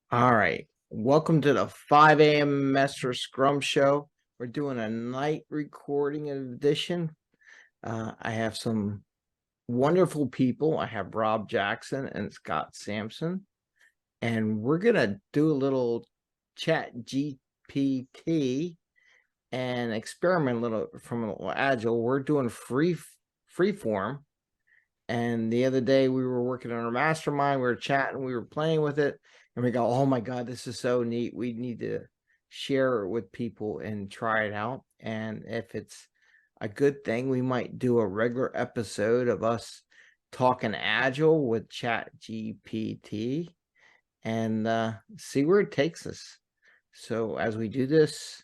All right. Welcome to the 5 a.m. Mester Scrum Show. We're doing a night recording edition. I have some wonderful people. I have Rob Jackson and Scott Sampson, and we're going to do a little ChatGPT and experiment a little from a little Agile. We're doing free form. And the other day we were working on our mastermind, we were chatting, we were playing with it, and we go, oh my God, this is so neat. We need to share it with people and try it out. And if it's a good thing, we might do a regular episode of us talking Agile with ChatGPT and see where it takes us. So as we do this,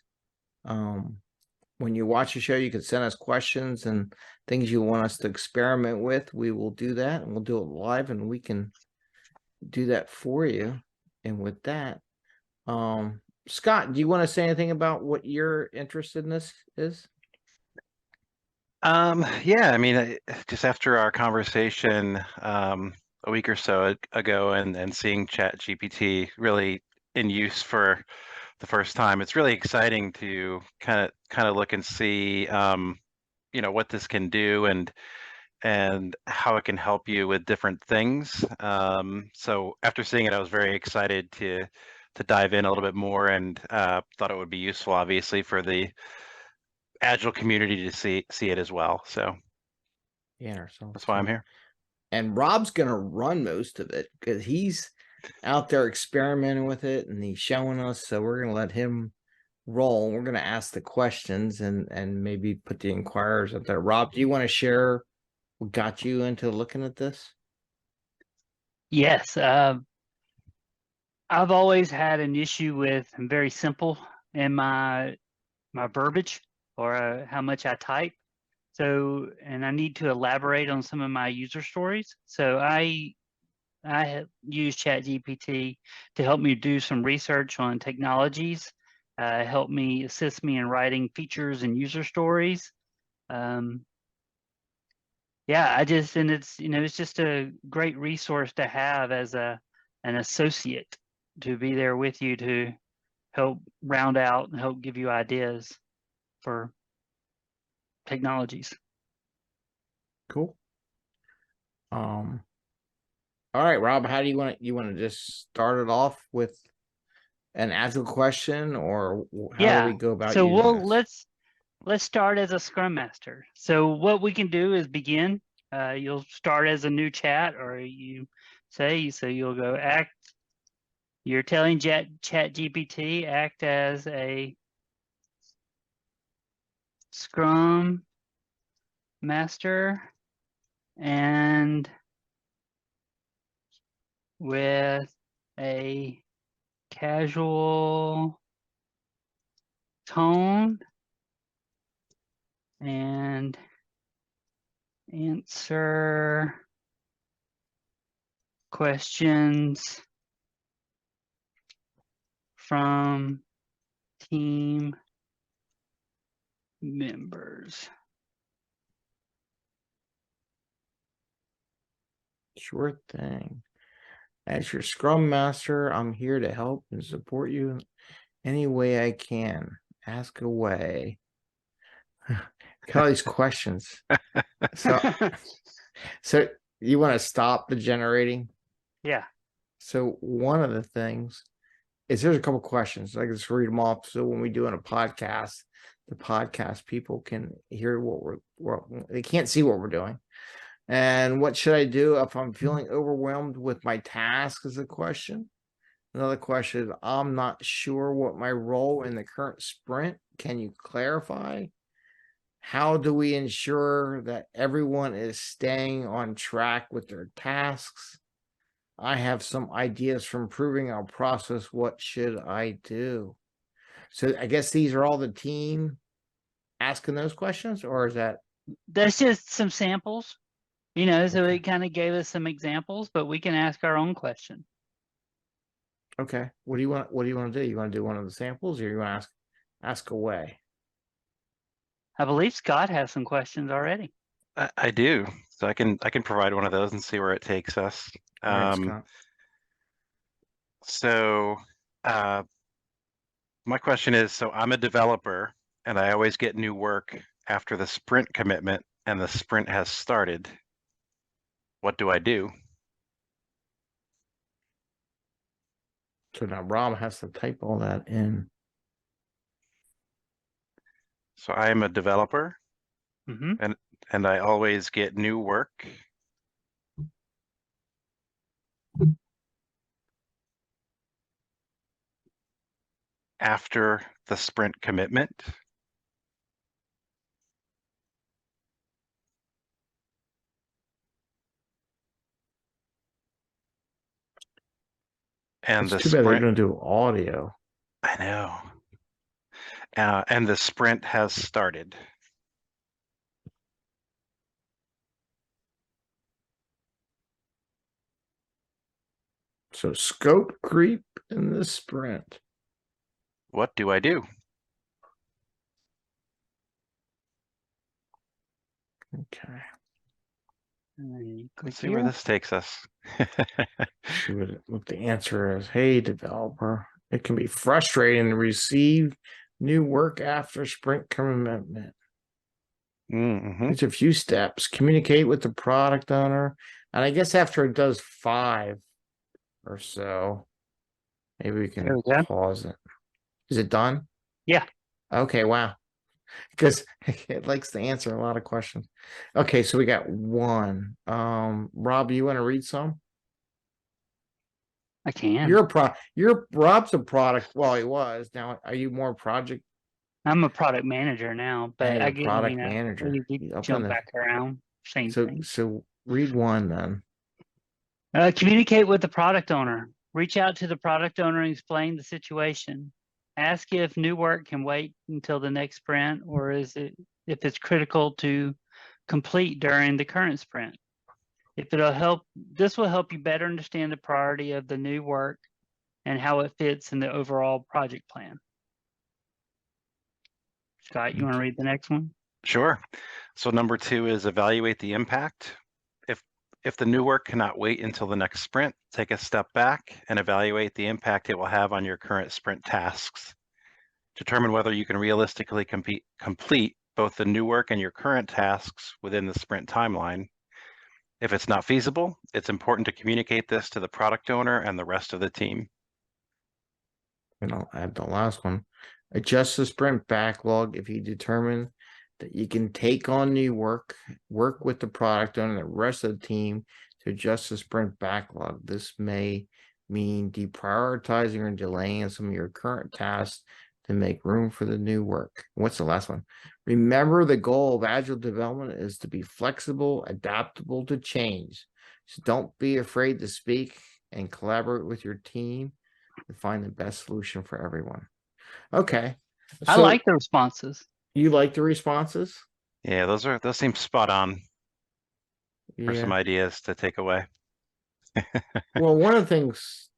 when you watch the show, you can send us questions and things you want us to experiment with. We will do that, and we'll do it live, and we can do that for you. And with that, Scott, do you want to say anything about what your interest in this is? Yeah, I mean, just after our conversation a week or so ago and seeing ChatGPT really in use for the first time, it's really exciting to kind of look and see what this can do and how it can help you with different things. So after seeing it, I was very excited to dive in a little bit more and thought it would be useful, obviously, for the Agile community to see it as well. So Yeah, that's why I'm here. And Rob's gonna run most of it because he's out there experimenting with it and he's showing us. So we're gonna let him roll. We're gonna ask the questions and maybe put the inquirers up there. Rob, do you want to share what got you into looking at this? Yes, I've always had an issue with I'm very simple in my verbiage or how much I type. So, and I need to elaborate on some of my user stories. So I have used ChatGPT to help me do some research on technologies, help me assist me in writing features and user stories. Yeah, and it's just a great resource to have as an associate to be there with you to help round out and help give you ideas for technologies. Cool. All right, Rob, how do you want to just start it off with an Agile question, or how do we go about So using this? let's start as a Scrum Master. So what we can do is begin. You'll start as a new chat, or you say so. You'll go act. You're telling ChatGPT act as a Scrum Master and with a casual tone and answer questions from team members. Sure thing. As your Scrum Master, I'm here to help and support you any way I can. Ask away. Got all these questions. So, so you want to stop the generating? Yeah. So one of the things is there's a couple questions. I can just read them off. So when we do in a podcast, the podcast people can hear what they can't see what we're doing. And what should I do if I'm feeling overwhelmed with my task is a question. Another question, I'm not sure what my role in the current sprint. Can you clarify? How do we ensure that everyone is staying on track with their tasks? I have some ideas for improving our process. What should I do? So I guess these are all the team asking those questions, or is that? That's just some samples, so it kind of gave us some examples, but we can ask our own question. Okay. What do you want to do? You want to do one of the samples, or you want to ask away? I believe Scott has some questions already. I do, so I can provide one of those and see where it takes us. All right, Scott. So my question is, so I'm a developer and I always get new work after the sprint commitment and the sprint has started. What do I do? So now Rob has to type all that in. So I am a developer Mm-hmm. and I always get new work after the sprint commitment. And It's the too bad they sprint, don't do audio. I know. And the sprint has started. So scope creep in the sprint. What do I do? Okay. Let's see where this takes us. What the answer is. Hey, developer. It can be frustrating to receive new work after sprint commitment. Mm-hmm. There's a few steps. Communicate with the product owner. And I guess after it does 5 or so, maybe we can There we go. pause it. Is it done? Yeah. Okay, wow. Because it likes to answer a lot of questions. Okay, so we got 1. Rob, you want to read some? I can. You're Rob's a product. Well, he was. Now, are you more project? I'm a product manager now, but You're I a get, product manager. we Up in jump back around. Same thing. So read 1 then. Communicate with the product owner. Reach out to the product owner and explain the situation. Ask if new work can wait until the next sprint, or if it's critical to complete during the current sprint. This will help you better understand the priority of the new work and how it fits in the overall project plan. Scott, you want to read the next one? Sure. So number 2 is evaluate the impact. If the new work cannot wait until the next sprint, take a step back and evaluate the impact it will have on your current sprint tasks. Determine whether you can realistically complete both the new work and your current tasks within the sprint timeline. If it's not feasible, it's important to communicate this to the product owner and the rest of the team. And I'll add the last one. Adjust the sprint backlog if you determine that you can take on new work with the product owner and the rest of the team to adjust the sprint backlog. This may mean deprioritizing or delaying some of your current tasks to make room for the new work. What's the last one? Remember, the goal of agile development is to be flexible, adaptable to change. So don't be afraid to speak and collaborate with your team to find the best solution for everyone. Okay. I like the responses. You like the responses? Yeah, those seem spot on for some Yeah. ideas to take away. Well, one of the things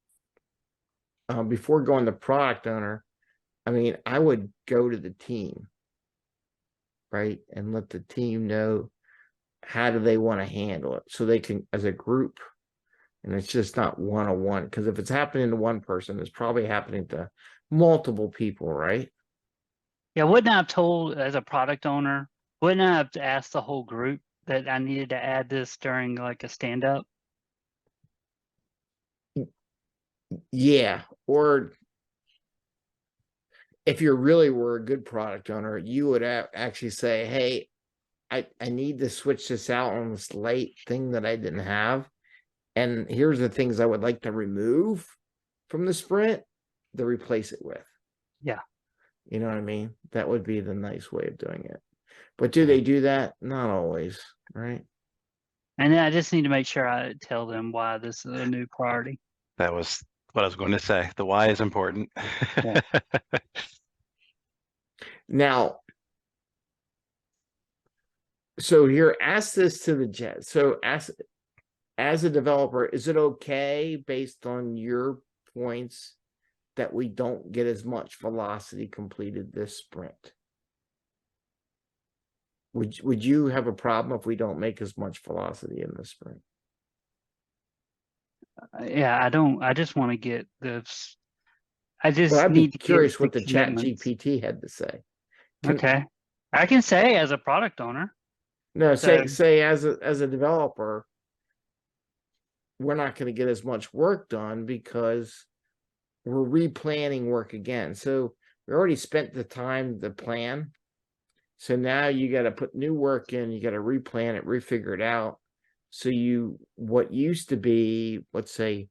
before going to product owner, I mean, I would go to the team, right? And let the team know how do they want to handle it so they can, as a group, and it's just not one-on-one. Because if it's happening to one person, it's probably happening to multiple people, right? Yeah, wouldn't I have told as a product owner, wouldn't I have asked the whole group that I needed to add this during like a stand-up? Yeah. Or if you really were a good product owner, you would actually say, hey, I need to switch this out on this late thing that I didn't have. And here's the things I would like to remove from the sprint to replace it with. Yeah. You know what I mean? That would be the nice way of doing it. But do they do that? Not always, right? And then I just need to make sure I tell them why this is a new priority. That was what I was going to say. The why is important. Yeah. Now, so here, ask this to the jet. So as a developer, is it okay based on your points that we don't get as much velocity completed this sprint? Would you have a problem if we don't make as much velocity in the sprint? Yeah, I just want to get this. I But just I'd be need to get curious the what the Chat commitments. GPT had to say. Okay. I can say as a product owner. No, So say as a developer, we're not going to get as much work done because we're replanning work again. So we already spent the time to plan. So now you got to put new work in, you got to replan it, refigure it out. So what used to be, let's say,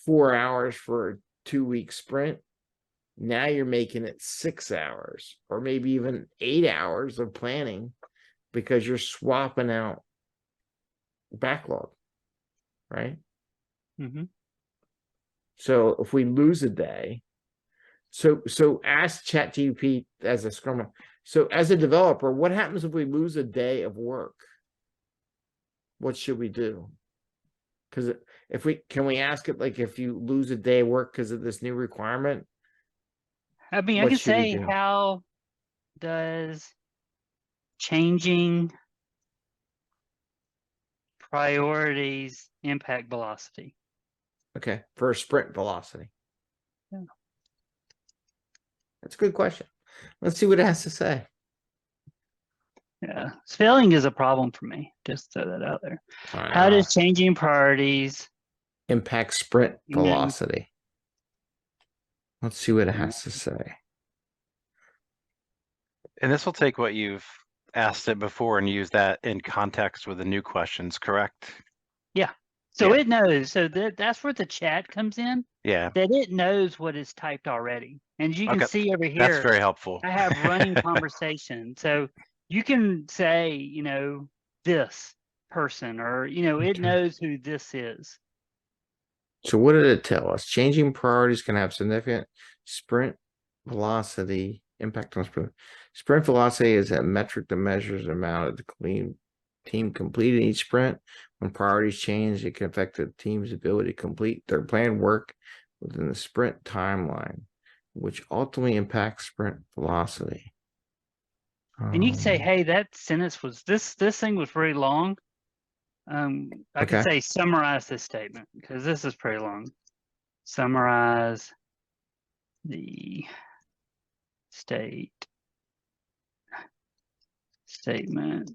4 hours for a 2-week sprint, now you're making it 6 hours or maybe even 8 hours of planning because you're swapping out backlog, right? mhm. So if we lose a day, so ask ChatGPT as a scrum. So as a developer, what happens if we lose a day of work? What should we do? Because if we can we ask it like if you lose a day of work because of this new requirement, I mean, I what can should we say do? how does changing priorities impact velocity? Okay, for sprint velocity. Yeah. That's a good question. Let's see what it has to say. Yeah, spelling is a problem for me. Just throw that out there. I How know. does changing priorities Impact sprint in velocity. Let's see what it has to say. And this will take what you've asked it before and use that in context with the new questions, correct? Yeah. So Yeah. it knows. So that's where the chat comes in. Yeah. That it knows what is typed already. And as you can Okay. see over That's here, very helpful. I have running conversation. So you can say, this person, or it Okay. knows who this is. So what did it tell us? Changing priorities can have significant sprint velocity impact on sprint. Sprint velocity is a metric that measures the amount of the team completed each sprint. When priorities change, it can affect the team's ability to complete their planned work within the sprint timeline, which ultimately impacts sprint velocity. And you can say, hey, that sentence was this thing was very long. I could Okay. say summarize this statement because this is pretty long. Summarize the statement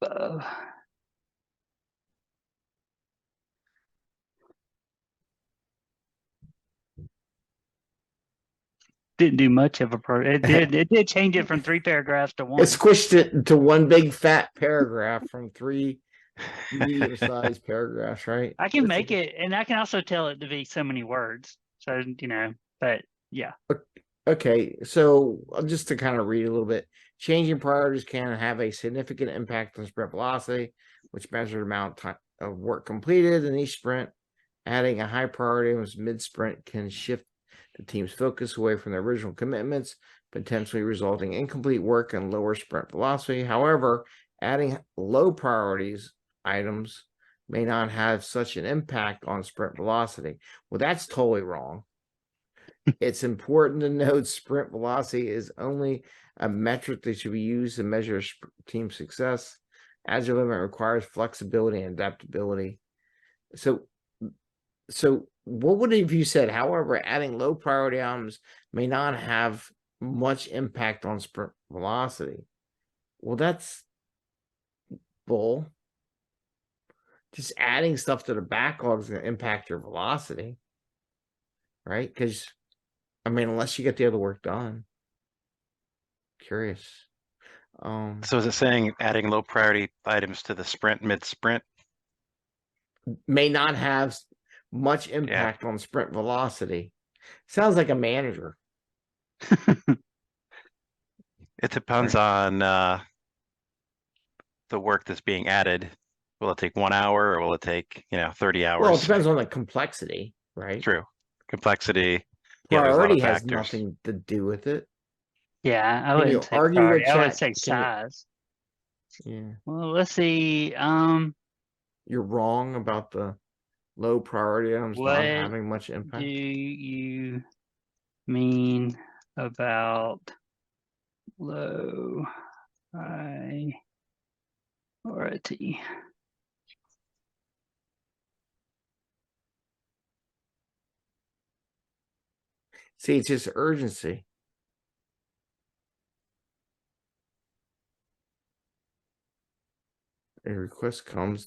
above. Didn't do much of a it did change it from 3 paragraphs to 1. It squished it into one big fat paragraph from 3 medium-sized paragraphs, right? I can make it, and I can also tell it to be so many words. So but yeah. Okay, so just to kind of read a little bit, changing priorities can have a significant impact on sprint velocity, which measures the amount of work completed in each sprint. Adding a high priority was mid-sprint can shift the team's focus away from the original commitments, potentially resulting in incomplete work and lower sprint velocity. However, adding low priorities items may not have such an impact on sprint velocity. Well, that's totally wrong. It's important to note sprint velocity is only a metric that should be used to measure team success. Agile development requires flexibility and adaptability. So what would have you said? However, adding low priority items may not have much impact on sprint velocity. Well, that's bull. Just adding stuff to the backlog is going to impact your velocity, right? Because I mean, unless you get the other work done. Curious. So is it saying adding low priority items to the sprint mid-sprint? May not have much impact on sprint velocity. Sounds like a manager. It depends on the work that's being added. Will it take 1 hour or will it take 30 hours? Well, it depends on the complexity, right? True. Complexity. Yeah, there's a lot Priority of has factors. nothing to do with it. Yeah, I Can wouldn't you say argue priority. with I would chat? say size. Yeah. Well, let's see. You're wrong about the low priority items not What having much do impact. you mean about low priority? See, it's just urgency. A request comes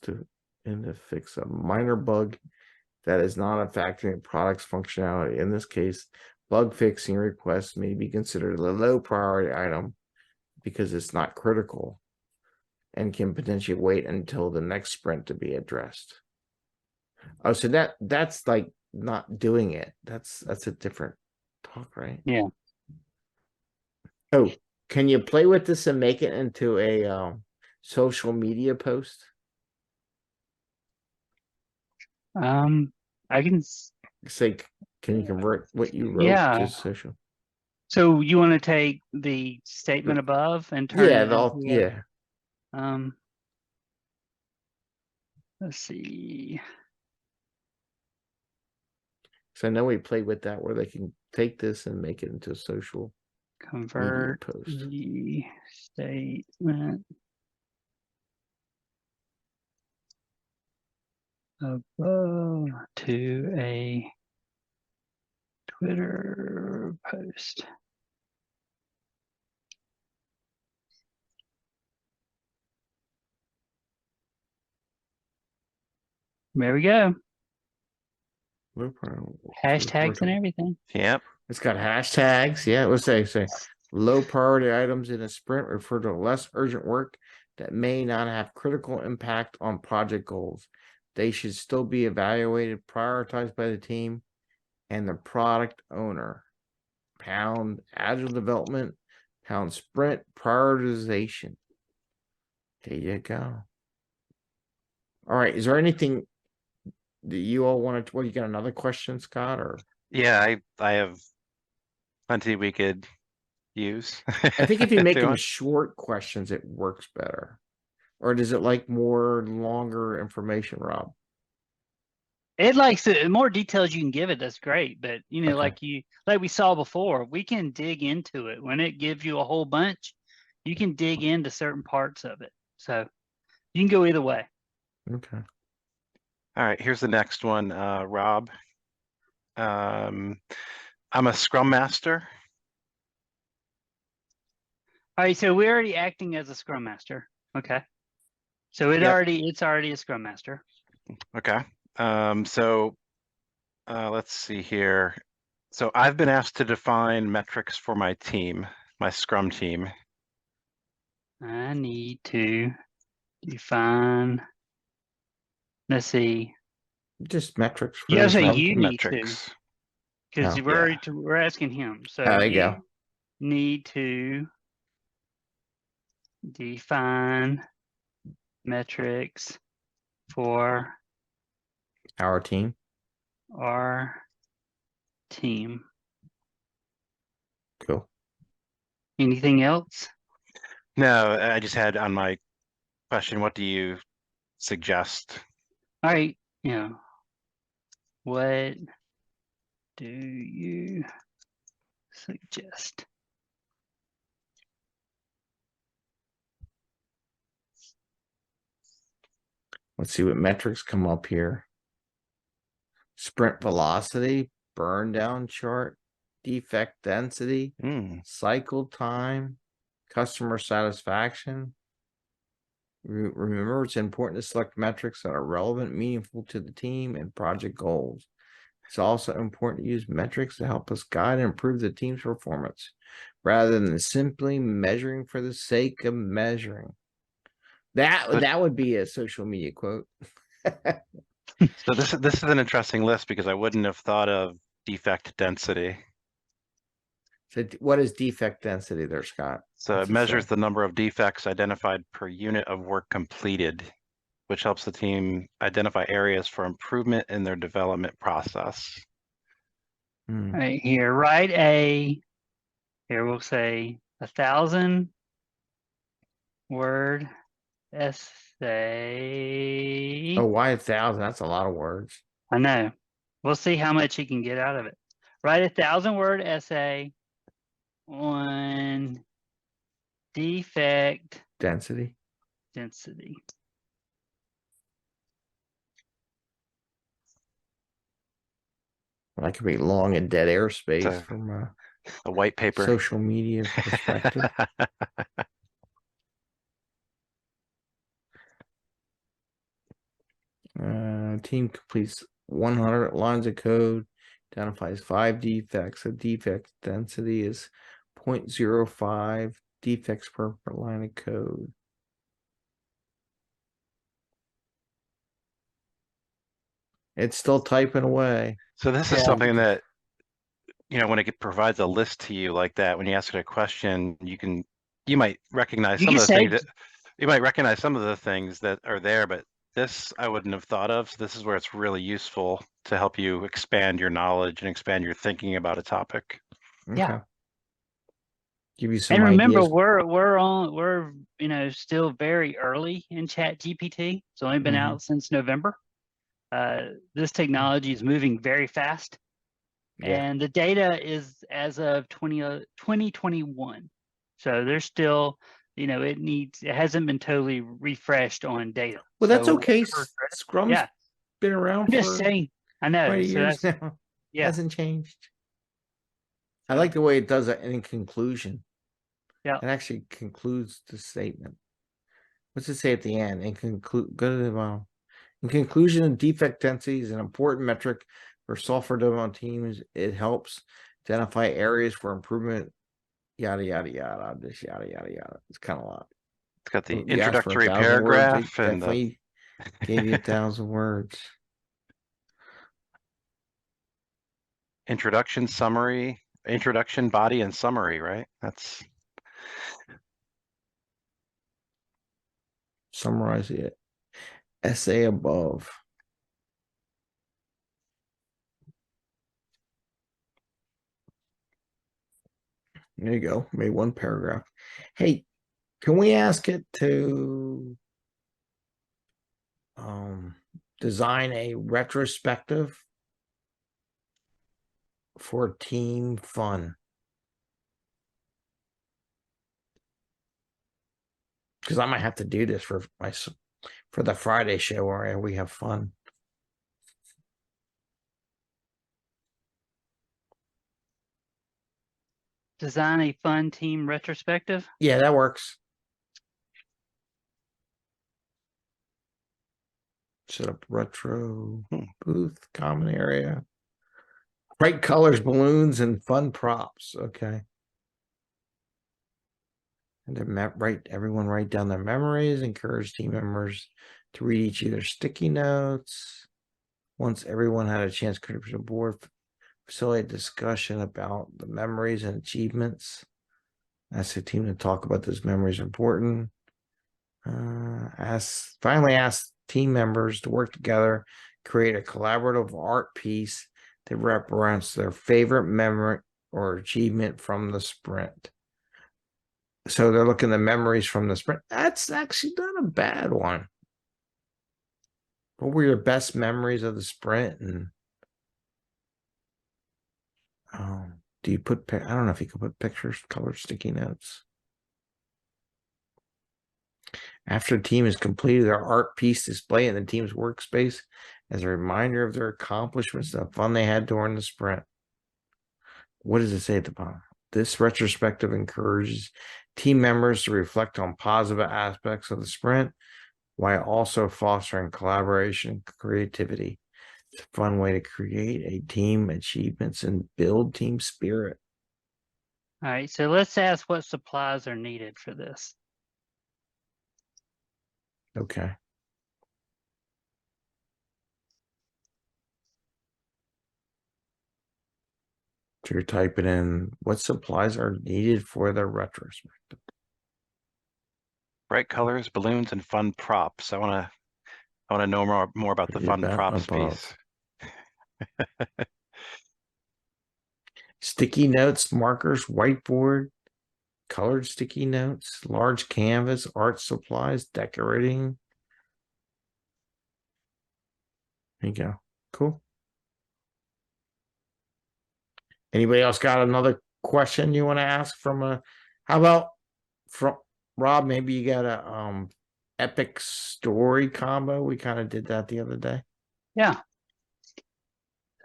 in to fix a minor bug that is not affecting the product's functionality. In this case, bug fixing requests may be considered a low priority item because it's not critical and can potentially wait until the next sprint to be addressed. Oh, so that's like not doing it. That's a different talk, right? Yeah. Oh, can you play with this and make it into a social media post? I can. Say, can you convert what you wrote Yeah. to social? So you want to take the statement above and turn Yeah, it into yeah. Let's see. So I know we played with that where they can take this and make it into a social Convert post. the statement above to a Twitter post. There we go. Hashtags and everything. Yep. It's got hashtags. Yeah, let's say low priority items in a sprint refer to less urgent work that may not have critical impact on project goals. They should still be evaluated, prioritized by the team and the product owner. Pound agile development, pound sprint prioritization. There you go. All right. Is there anything that you all wanted to? Well, you got another question, Scott? Or Yeah, I have plenty we could use. I think if you make them short questions, it works better. Or does it like more longer information, Rob? It likes the more details you can give it, that's great. But you know, Okay. like we saw before, we can dig into it. When it gives you a whole bunch, you can dig into certain parts of it. So you can go either way. Okay. All right, here's the next one, Rob. I'm a Scrum Master. All right, so we're already acting as a Scrum Master. Okay. So it's already a Scrum Master. Okay. So let's see here. So I've been asked to define metrics for my team, my Scrum team. I need to define, let's see. Just metrics. Yeah, so Scrum you need metrics. to, because we're asking him. So there you go. Need to define metrics for Our team. Cool. Anything else? No, I just had on my question, what do you suggest? All right, what do you suggest? Let's see what metrics come up here. Sprint velocity, burn down chart, defect density, cycle time, customer satisfaction. Remember, it's important to select metrics that are relevant, meaningful to the team and project goals. It's also important to use metrics to help us guide and improve the team's performance rather than simply measuring for the sake of measuring. That would be a social media quote. So this is an interesting list because I wouldn't have thought of defect density. So what is defect density there, Scott? So it measures the number of defects identified per unit of work completed, which helps the team identify areas for improvement in their development process. Right here, here we'll say 1,000 word essay. Oh, why 1,000? That's a lot of words. I know. We'll see how much he can get out of it. Write 1,000 word essay on defect density. That could be long and dead airspace a, from a white paper. social media perspective. Team completes 100 lines of code, identifies 5 defects. The defect density is 0.05 defects per line of code. It's still typing away. So this is something that, when it provides a list to you like that, when you ask it a question, you might recognize some of the things that are there, but this I wouldn't have thought of. So this is where it's really useful to help you expand your knowledge and expand your thinking about a topic. Okay. Yeah. Give you some And remember, ideas. we're still very early in ChatGPT. It's only been out since November. This technology is moving very fast, and the data is as of 2021. So there's still, it hasn't been totally refreshed on data. Well, that's So okay. Scrum's been around I'm just saying. I know. 20 So years that's, now. yeah. Hasn't changed. I like the way it does it in conclusion. Yeah. It actually concludes the statement. What's it say at the end? Go to the bottom. In conclusion, defect density is an important metric for software development teams. It helps identify areas for improvement. Yada yada yada. This yada yada yada. It's kind of a lot. It's got the You asked for introductory 1,000 words. paragraph They and definitely gave you 1,000 words. Introduction, summary, introduction, body, and summary, right? That's Summarize it. Essay above. There you go. Made one paragraph. Hey, can we ask it to design a retrospective for team fun? Because I might have to do this for the Friday show where we have fun. Design a fun team retrospective. Yeah, that works. Set up retro booth, common area, bright colors, balloons, and fun props. Okay. And to everyone write down their memories, encourage team members to read each of their sticky notes. Once everyone had a chance to contribute to the board, facilitate discussion about the memories and achievements. Ask the team to talk about those memories important. Finally ask team members to work together, create a collaborative art piece that represents their favorite memory or achievement from the sprint. So they're looking at the memories from the sprint. That's actually not a bad one. What were your best memories of the sprint? And do you put, I don't know if you can put pictures, colored sticky notes. After the team has completed their art piece display in the team's workspace as a reminder of their accomplishments and the fun they had during the sprint. What does it say at the bottom? This retrospective encourages team members to reflect on positive aspects of the sprint while also fostering collaboration and creativity. It's a fun way to create a team achievements and build team spirit. All right, so let's ask what supplies are needed for this. Okay. So you're typing in what supplies are needed for the retrospective. bright colors, balloons, and fun props. I want to know more about the fun props piece. Sticky notes, markers, whiteboard, colored sticky notes, large canvas, art supplies, decorating. There you go. Cool. Anybody else got another question you want to ask how about from Rob? Maybe you got a epic story combo. We kind of did that the other day. Yeah.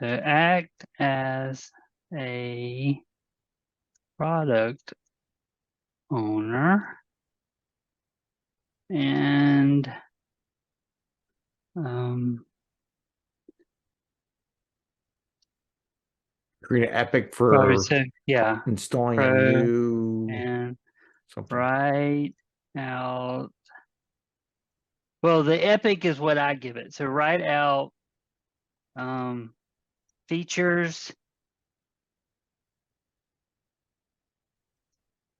to act as a product owner and Create an epic probably for say, yeah, installing a pro new and something. write out. Well, the epic is what I give it. So write out features,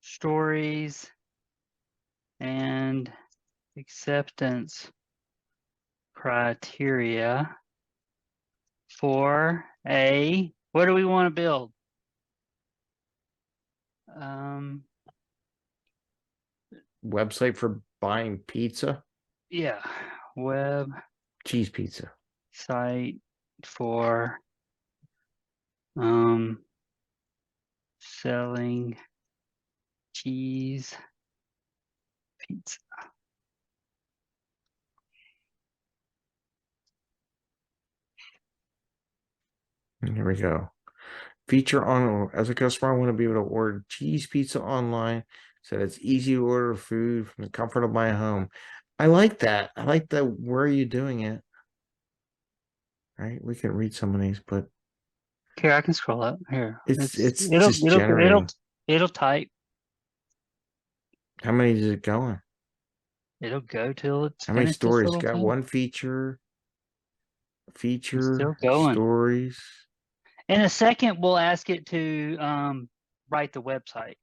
stories, and acceptance criteria for a, what do we want to build? Website for buying pizza, Yeah, web cheese pizza. site for selling cheese pizza. And here we go. Feature on, as a customer, I want to be able to order cheese pizza online so that it's easy to order food from the comfort of my home. I like that. I like the where are you doing it? Right? We can read some of these, but Here, I can scroll up. Here, it's just it'll generating. it'll type. How many is it going? It'll go till it's How many finished. This stories? little Got thing. one feature, It's still going. stories. In a second, we'll ask it to write the website.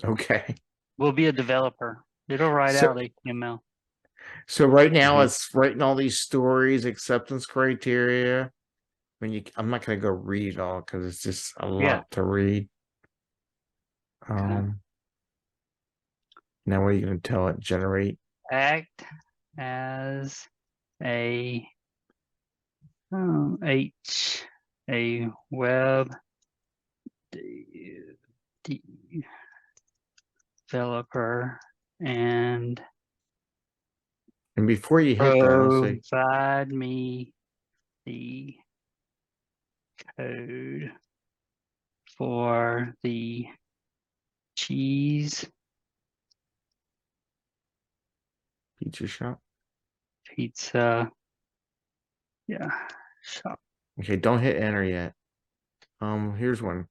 Okay. We'll be a developer. It'll write So- out HTML. So right now it's writing all these stories, acceptance criteria. I'm not gonna go read it all because it's just a lot to read. Now what are you gonna tell it? Generate. Act as a web developer and And before you hit that, let's say provide me the code for the cheese pizza shop. pizza. Yeah, shop. Okay, don't hit enter yet. Here's one.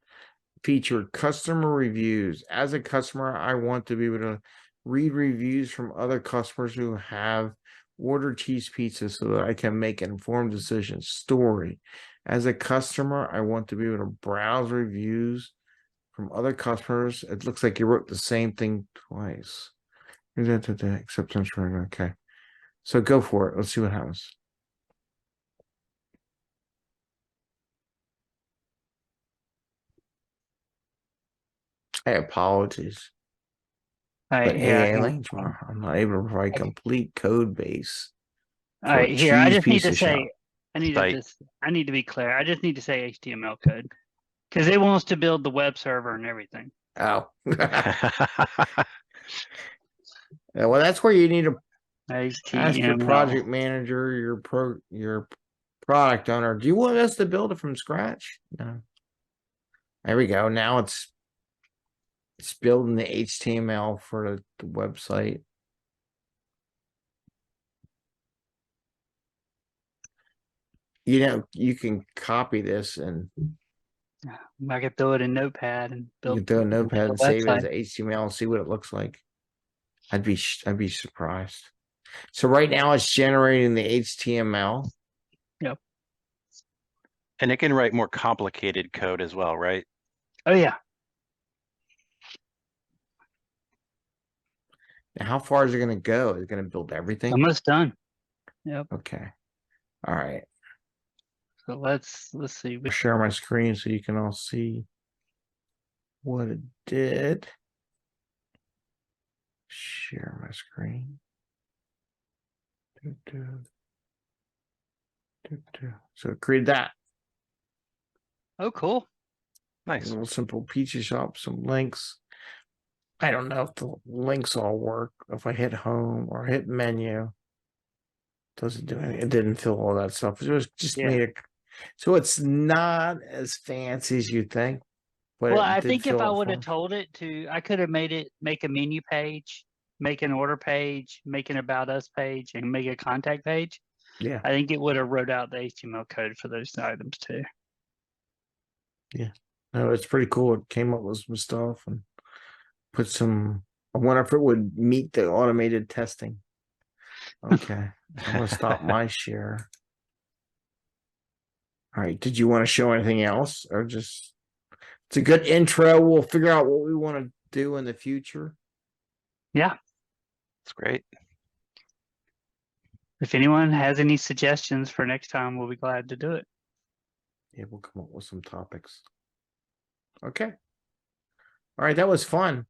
Feature customer reviews. As a customer, I want to be able to read reviews from other customers who have ordered cheese pizza so that I can make informed decisions. Story. As a customer, I want to be able to browse reviews from other customers. It looks like you wrote the same thing twice. Acceptance rate. Okay. So go for it. Let's see what happens. Hey, apologies. All But right, here I AA can. language model, I'm not able to provide complete code base. All right, here I just need to say. I need Site. to be clear. I just need to say HTML code because it wants to build the web server and everything. Oh. Yeah, well, that's where you need to ask your HTML. project manager, your product owner. Do you want us to build it from scratch? No. There we go. Now it's building the HTML for the website. You know, you can copy this and I could throw it in Notepad and you build. can throw a notepad a and save it as website. HTML and see what it looks like. I'd be surprised. So right now it's generating the HTML. Yep. And it can write more complicated code as well, right? Oh yeah. Now, how far is it going to go? Is it going to build everything? Almost done. Yep. Okay. All right. So let's see. I'll share my screen so you can all see what it did. Share my screen. So it created that. Oh, cool. Nice. A little simple pizza shop, some links. I don't know if the links all work. If I hit home or hit menu, doesn't do anything. It didn't fill all that stuff. It was just made So it's not as fancy as you think, but Well, it I did think if fill I out would have forms. told it to, I could have made it make a menu page, make an order page, make an about us page, and make a contact page. Yeah, I think it would have wrote out the HTML code for those items too. no, it's pretty cool. It came up with some stuff and put some. I wonder if it would meet the automated testing. Okay, I'm gonna stop my share. All right. Did you want to show anything else, or just? It's a good intro. We'll figure out what we want to do in the future. Yeah. It's great. If anyone has any suggestions for next time, we'll be glad to do it. Yeah, we'll come up with some topics. Okay. All right, that was fun.